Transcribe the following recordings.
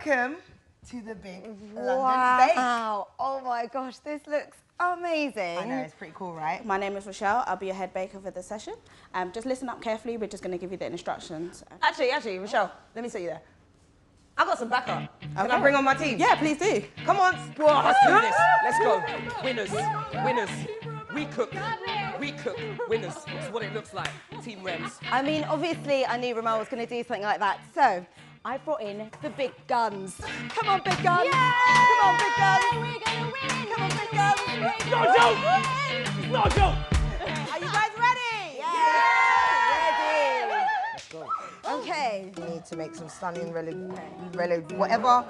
welcome to the big London Bake. Wow. Oh my gosh, this looks amazing. I know, it's pretty cool, right? My name is Rochelle. I'll be your head baker for this session. Just listen up carefully. We're just going to give you the instructions. Actually, Rochelle, let me see you there. I've got some backup. Can I bring on my team? Yeah, please do. Come on. Let's do this. Let's go. Winners. Winners. We cook, winners. It's what it looks like. Team Rems. I mean, obviously, I knew Ramon was going to do something like that. So, I brought in the big guns. Come on, big guns. Yay! Come on, big guns. We're gonna win. Come on, big guns. It's not a joke. It's not a joke. Are you guys ready? Ready. Let's go. Okay. We need to make some stunning whatever.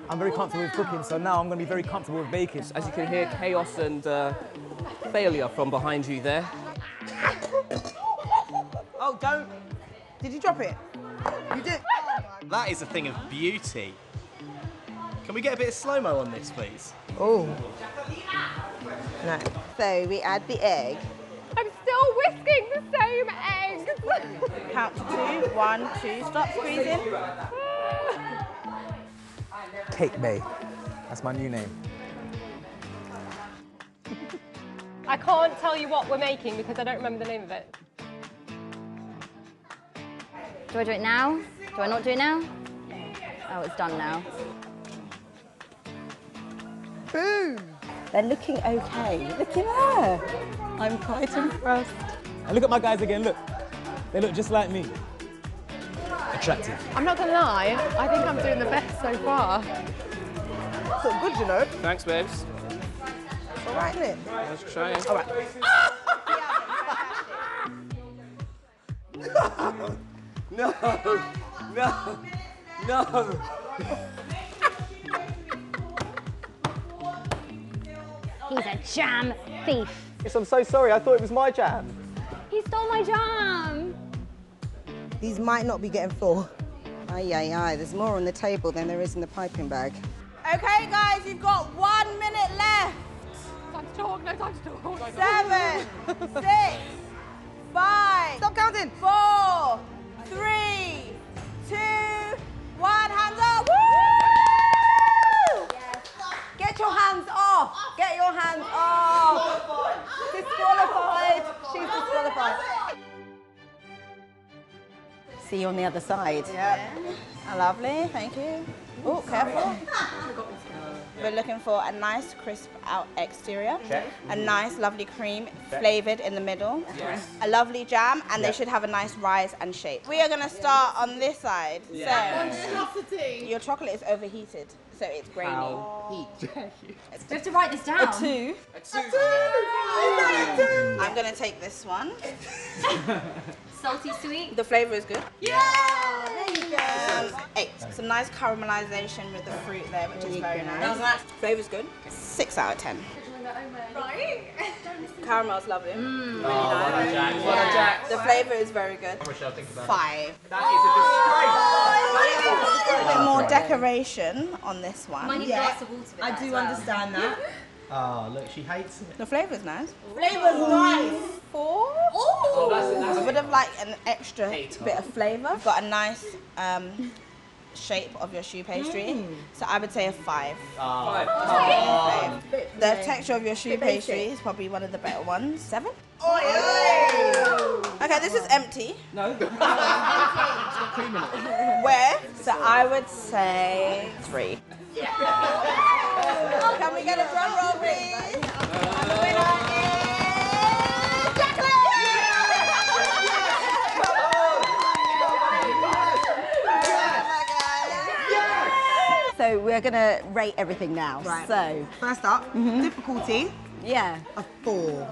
I'm very comfortable with cooking, so now I'm going to be very comfortable with baking. As you can hear, chaos and failure from behind you there. Oh, don't. Did you drop it? You did. That is a thing of beauty. Can we get a bit of slow-mo on this, please? Oh. No. So, we add the egg. I'm still whisking the same eggs. Count to 2. 1, 2. Stop squeezing. Cake Bay. That's my new name. I can't tell you what we're making because I don't remember the name of it. Do I do it now? Do I not do it now? Oh, it's done now. Boom. They're looking okay. Look at her. I'm quite impressed. And look at my guys again, look. They look just like me. Attractive. I'm not gonna lie, I think I'm doing the best so far. It's all good, you know. Thanks, babes. It's all right, isn't it? Let's try it. All right. No, no, no. He's a jam thief. Yes, I'm so sorry. I thought it was my jam. He stole my jam. These might not be getting full. Aye. There's more on the table than there is in the piping bag. Okay, guys, you've got 1 minute left. Time to talk, no time to talk. 7, 6, 5. Stop counting. 4, 3, 2, 1. Hands up. Woo! Get your hands off. Get your hands off. Disqualified. She's disqualified. See you on the other side. Yep. Lovely, thank you. Oh, careful. We're looking for a nice crisp out exterior, a nice lovely cream flavoured in the middle, a lovely jam, and they should have a nice rise and shape. We are going to start on this side. So your chocolate is overheated, so it's grainy. We have to write this down. A 2. I'm going to take this one. Salty sweet. The flavour is good. There you go. 8. Some nice caramelisation with the fruit there, which is very nice. Flavour's good. 6 out of 10. Right? Caramel's lovely. Really nice. The flavour is very good. 5. That is A bit more decoration on this one. I need a glass of water with I that do as well. understand that. a disgrace. Oh, look, she hates it. The flavour's nice. Flavor's nice. 4. I would have liked an extra bit of flavour. Got a nice shape of your choux pastry. So I would say a 5. The texture of your choux pastry is probably one of the better ones. 7. Okay, this is empty. No. It's got cream in it. Where? So I would say 3. Can we get a drum roll, please? The winner is So we're going to rate everything now. Right. So, First up, difficulty, yeah. a 4.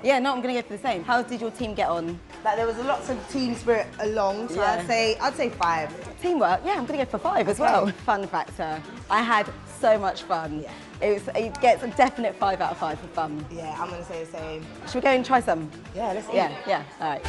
Yeah, no, I'm going to go for the same. How did your team get on? Like there was lots of team spirit along, so Yeah. I'd say 5. Teamwork? Yeah, I'm going to go for 5 as well. Fun factor. I had so much fun. Yeah. It gets a definite 5 out of 5 for fun. Yeah, I'm gonna say the same. Should we go and try some? Yeah, let's eat. Yeah, all right.